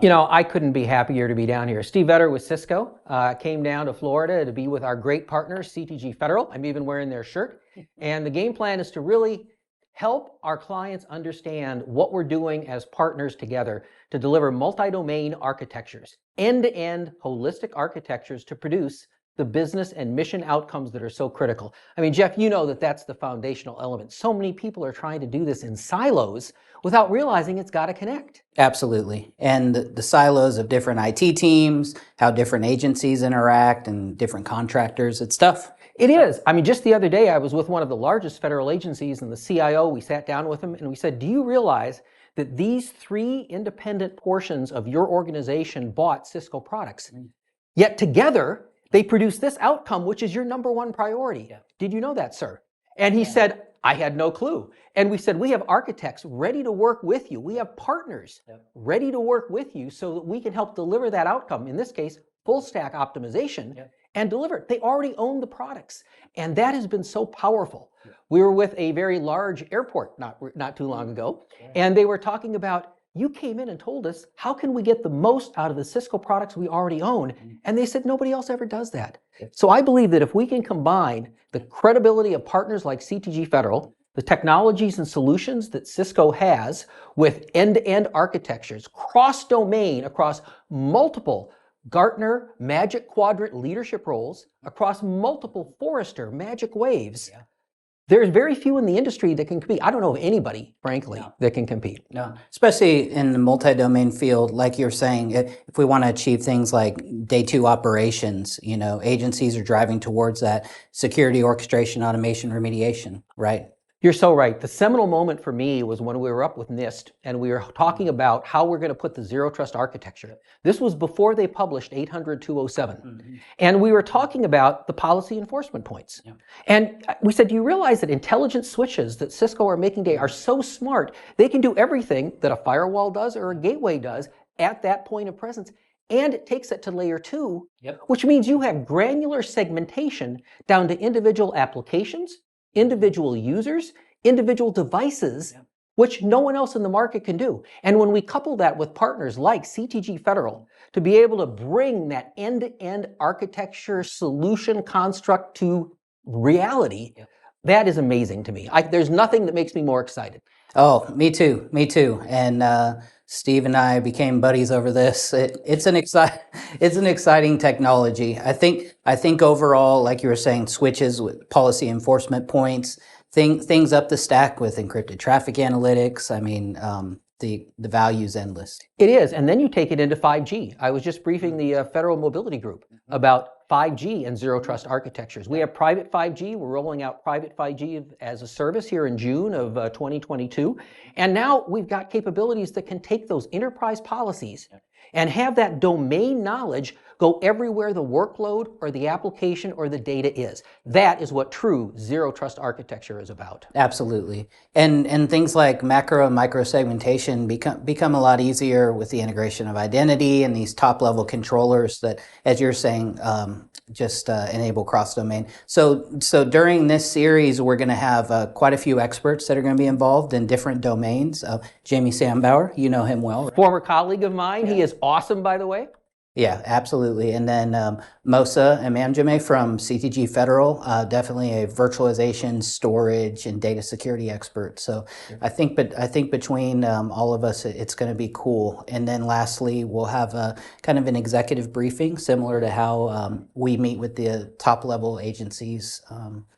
You know, I couldn't be happier to be down here. Steve Vetter with Cisco came down to Florida to be with our great partner, CTG Federal. I'm even wearing their shirt. And the game plan is to really help our clients understand what we're doing as partners together to deliver multi-domain architectures, end-to-end holistic architectures to produce the business and mission outcomes that are so critical. I mean, Jeff, you know that that's the foundational element. So many people are trying to do this in silos without realizing it's got to connect. Absolutely. And the silos of different IT teams, how different agencies interact and different contractors, it's tough. It is. I mean, just the other day, I was with one of the largest federal agencies and the CIO. We sat down with him and we said, do you realize that these three independent portions of your organization bought Cisco products? Yet together, they produce this outcome, which is your number one priority. Yeah. Did you know that, sir? And he said, I had no clue. And we said, we have architects ready to work with you. We have partners ready to work with you so that we can help deliver that outcome. In this case, full stack optimization and deliver it. They already own the products. And that has been so powerful. We were with a very large airport not too long ago, and they were talking about, you came in and told us, how can we get the most out of the Cisco products we already own? And they said, nobody else ever does that. So I believe that if we can combine the credibility of partners like CTG Federal, the technologies and solutions that Cisco has with end-to-end architectures, cross-domain across multiple Gartner Magic Quadrant leadership roles, across multiple Forrester Magic Waves, there's very few in the industry that can compete. I don't know of anybody, frankly, that can compete. No, especially in the multi-domain field, like you're saying, if we want to achieve things like day two operations, you know, agencies are driving towards that security, orchestration, automation, remediation, right? You're so right. The seminal moment for me was when we were up with NIST and we were talking about how we're going to put the zero trust architecture. This was before they published 800-207. And we were talking about the policy enforcement points. And we said, do you realize that intelligent switches that Cisco are making today are so smart, they can do everything that a firewall does or a gateway does at that point of presence. And it takes it to layer 2, which means you have granular segmentation down to individual applications, individual users, individual devices, which no one else in the market can do. And when we couple that with partners like CTG Federal to be able to bring that end-to-end architecture solution construct to reality, that is amazing to me. There's nothing that makes me more excited. Oh, me too, me too. And Steve and I became buddies over this. It's an exciting technology. I think overall, like you were saying, switches with policy enforcement points, things up the stack with encrypted traffic analytics. I mean, the value's endless. It is, and then you take it into 5G. I was just briefing the Federal Mobility Group about 5G and zero trust architectures. We have private 5G. We're rolling out private 5G as a service here in June of 2022. And now we've got capabilities that can take those enterprise policies and have that domain knowledge go everywhere the workload or the application or the data is. That is what true zero trust architecture is about. Absolutely. And things like macro and micro segmentation become a lot easier with the integration of identity and these top level controllers that, as you're saying, just enable cross-domain. So during this series, we're going to have quite a few experts that are going to be involved in different domains. Jamie Sambauer, you know him well, right? Former colleague of mine. He is awesome, by the way. Yeah, absolutely. And then Mosa Amanjame from CTG Federal, definitely a virtualization, storage, and data security expert. So I think between all of us, it's going to be cool. And then lastly, we'll have a kind of an executive briefing, similar to how we meet with the top level agencies.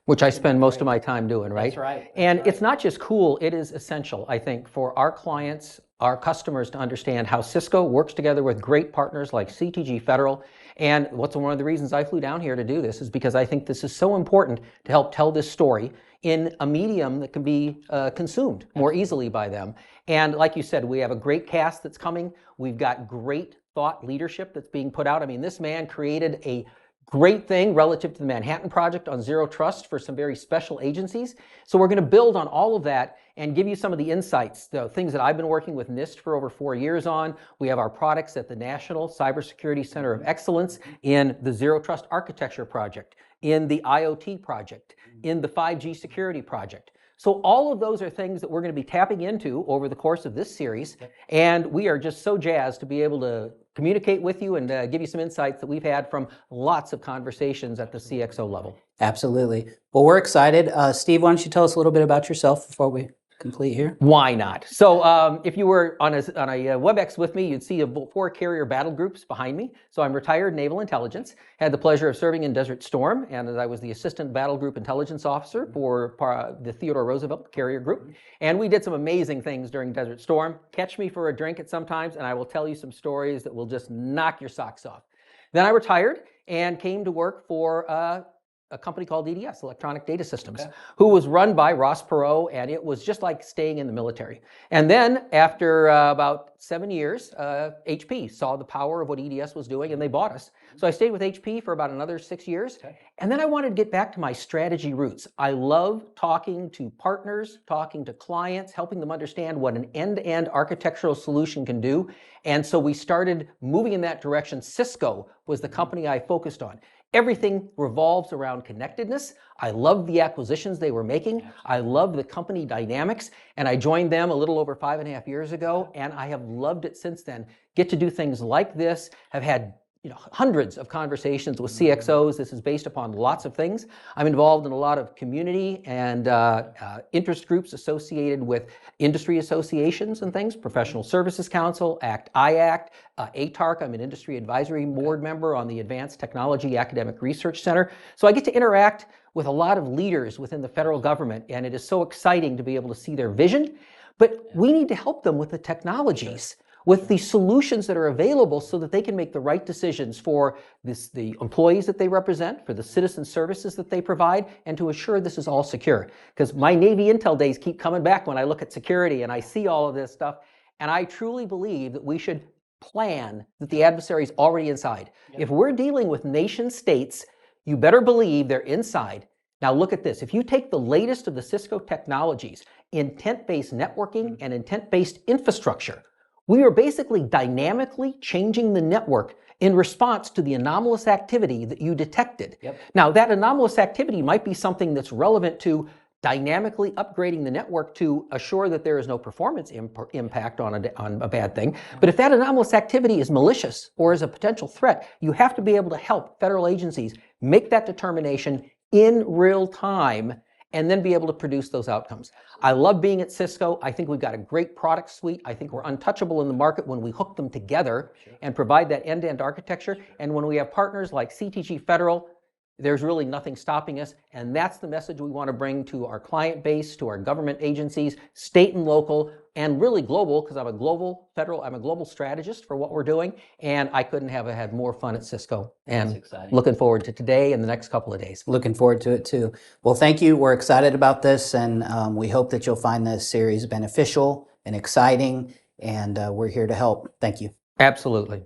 Which I spend most of my time doing, right? That's right. And it's not just cool, it is essential, I think, for our clients, our customers to understand how Cisco works together with great partners like CTG Federal. And what's one of the reasons I flew down here to do this is because I think this is so important to help tell this story in a medium that can be consumed more easily by them. And like you said, we have a great cast that's coming. We've got great thought leadership that's being put out. I mean, this man created a great thing relative to the Manhattan Project on zero trust for some very special agencies. So we're going to build on all of that and give you some of the insights, the things that I've been working with NIST for over 4 years on. We have our products at the National Cybersecurity Center of Excellence in the Zero Trust Architecture Project, in the IoT project, in the 5G security project. So all of those are things that we're going to be tapping into over the course of this series. And we are just so jazzed to be able to communicate with you and give you some insights that we've had from lots of conversations at the CXO level. Absolutely. Well, we're excited. Steve, why don't you tell us a little bit about yourself before we complete here? Why not? So if you were on a WebEx with me, you'd see 4 carrier battle groups behind me. So I'm retired Naval Intelligence, had the pleasure of serving in Desert Storm, and I was the Assistant Battle Group Intelligence Officer for the Theodore Roosevelt Carrier Group. And we did some amazing things during Desert Storm. Catch me for a drink at sometimes, and I will tell you some stories that will just knock your socks off. Then I retired and came to work for a company called EDS, Electronic Data Systems, who was run by Ross Perot, and it was just like staying in the military. And then after about 7 years, HP saw the power of what EDS was doing, and they bought us. So I stayed with HP for about another 6 years. And then I wanted to get back to my strategy roots. I love talking to partners, talking to clients, helping them understand what an end-to-end architectural solution can do. And so we started moving in that direction. Cisco was the company I focused on. Everything revolves around connectedness. I love the acquisitions they were making. I love the company dynamics, and I joined them a little over 5.5 years ago, and I have loved it since then. Get to do things like this, have had hundreds of conversations with CXOs. This is based upon lots of things. I'm involved in a lot of community and interest groups associated with industry associations and things, Professional Services Council, ACT, ATARC. I'm an industry advisory board member on the Advanced Technology Academic Research Center. So I get to interact with a lot of leaders within the federal government, and it is so exciting to be able to see their vision. But we need to help them with the technologies, with the solutions that are available so that they can make the right decisions for the employees that they represent, for the citizen services that they provide, and to assure this is all secure. Because my Navy intel days keep coming back when I look at security and I see all of this stuff, and I truly believe that we should plan that the adversary is already inside. If we're dealing with nation states, you better believe they're inside. Now look at this. If you take the latest of the Cisco technologies, intent-based networking and intent-based infrastructure, we are basically dynamically changing the network in response to the anomalous activity that you detected. Now, that anomalous activity might be something that's relevant to dynamically upgrading the network to assure that there is no performance impact on a bad thing. But if that anomalous activity is malicious or is a potential threat, you have to be able to help federal agencies make that determination in real time and then be able to produce those outcomes. I love being at Cisco. I think we've got a great product suite. I think we're untouchable in the market when we hook them together and provide that end-to-end architecture. And when we have partners like CTG Federal, there's really nothing stopping us. And that's the message we want to bring to our client base, to our government agencies, state and local, and really global, because I'm a global strategist for what we're doing. And I couldn't have had more fun at Cisco. And looking forward to today and the next couple of days. Looking forward to it too. Well, thank you. We're excited about this, and we hope that you'll find this series beneficial and exciting. And we're here to help. Thank you. Absolutely.